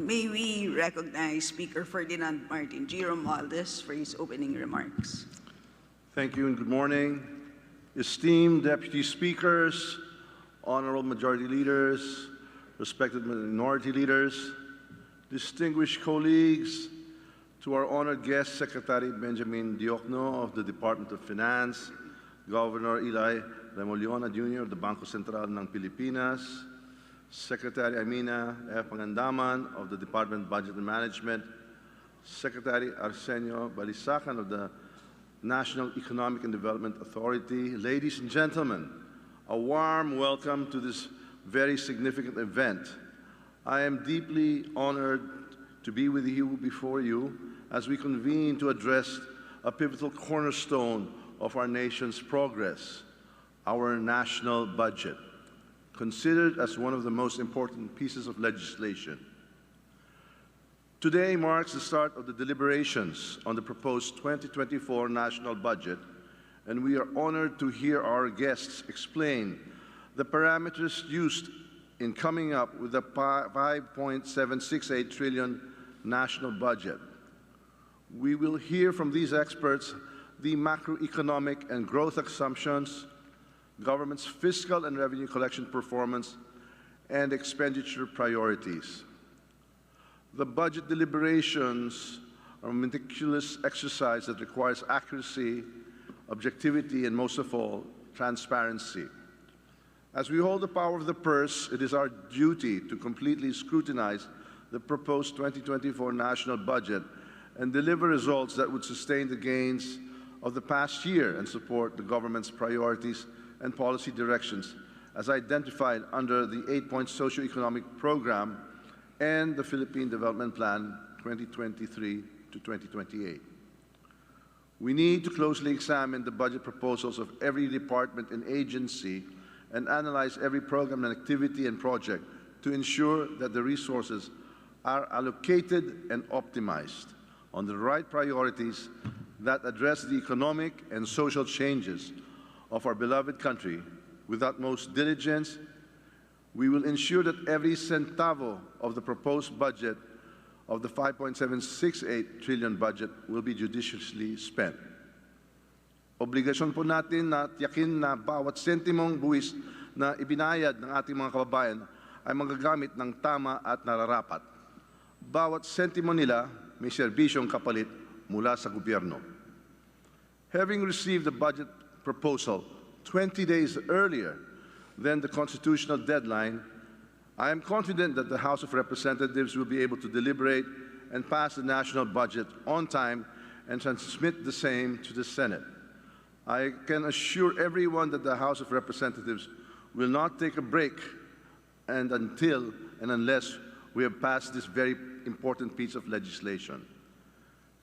May we recognize Speaker Ferdinand Martin Romualdez for his opening remarks. Thank you and good morning. Esteemed Deputy Speakers, Honorable Majority Leaders, respected Minority Leaders, distinguished colleagues, to our honored guest, Secretary Benjamin Diokno of the Department of Finance, Governor NILA'Y Jr. of the Bangko Sentral ng Pilipinas, Secretary Amina F. Pangandaman of the Department of Budget and Management, Secretary Arsenio Balisacan of the National Economic and Development Authority. Ladies and gentlemen, a warm welcome to this very significant event. I am deeply honored to be with you before you as we convene to address a pivotal cornerstone of our nation's progress, our national budget, considered as one of the most important pieces of legislation. Today marks the start of the deliberations on the proposed 2024 national budget, and we are honored to hear our guests explain the parameters used in coming up with the 5.768 trillion national budget. We will hear from these experts the macroeconomic and growth assumptions, government's fiscal and revenue collection performance, and expenditure priorities. The budget deliberations are a meticulous exercise that requires accuracy, objectivity, and most of all, transparency. As we hold the power of the purse, it is our duty to completely scrutinize the proposed 2024 national budget and deliver results that would sustain the gains of the past year and support the government's priorities and policy directions as identified under the 8-point socioeconomic program and the Philippine Development Plan 2023 to 2028. We need to closely examine the budget proposals of every department and agency and analyze every program and activity and project to ensure that the resources are allocated and optimized on the right priorities that address the economic and social changes of our beloved country. With utmost diligence, we will ensure that every centavo of the proposed budget of the 5.768 trillion budget will be judiciously spent. Obligasyon po natin na tiyakin na bawat sentimong buwis na ibinayad ng ating mga kababayan ay magagamit ng tama at nararapat. Bawat sentimo nila may serbisyong kapalit mula sa gobyerno. Having received the budget proposal 20 days earlier than the constitutional deadline, I am confident that the House of Representatives will be able to deliberate and pass the national budget on time and transmit the same to the Senate. I can assure everyone that the House of Representatives will not take a break until and unless we have passed this very important piece of legislation.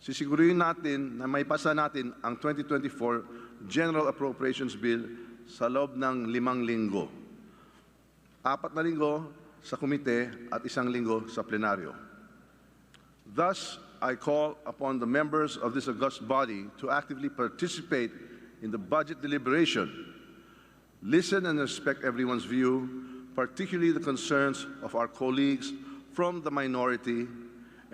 Sisiguruhin natin na may pasa natin ang 2024 General Appropriations Bill sa loob ng 5 linggo. 4 na linggo sa komite at 1 linggo sa plenaryo. Thus, I call upon the members of this august body to actively participate in the budget deliberation, listen and respect everyone's view, particularly the concerns of our colleagues from the minority,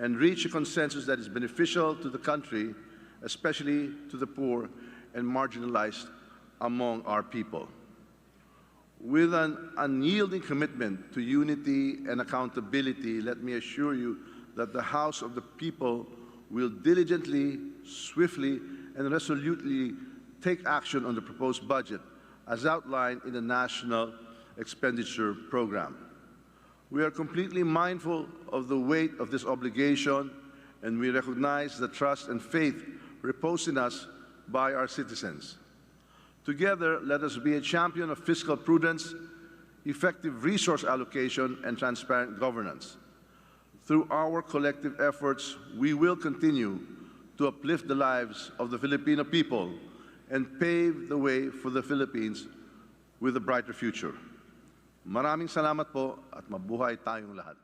and reach a consensus that is beneficial to the country, especially to the poor and marginalized among our people. With an unyielding commitment to unity and accountability, let me assure you that the House of the People will diligently, swiftly, and resolutely take action on the proposed budget as outlined in the National Expenditure Program. We are completely mindful of the weight of this obligation, and we recognize the trust and faith reposed in us by our citizens. Together, let us be a champion of fiscal prudence, effective resource allocation, and transparent governance. Through our collective efforts, we will continue to uplift the lives of the Filipino people and pave the way for the Philippines with a brighter future. Maraming salamat po at mabuhay tayong lahat.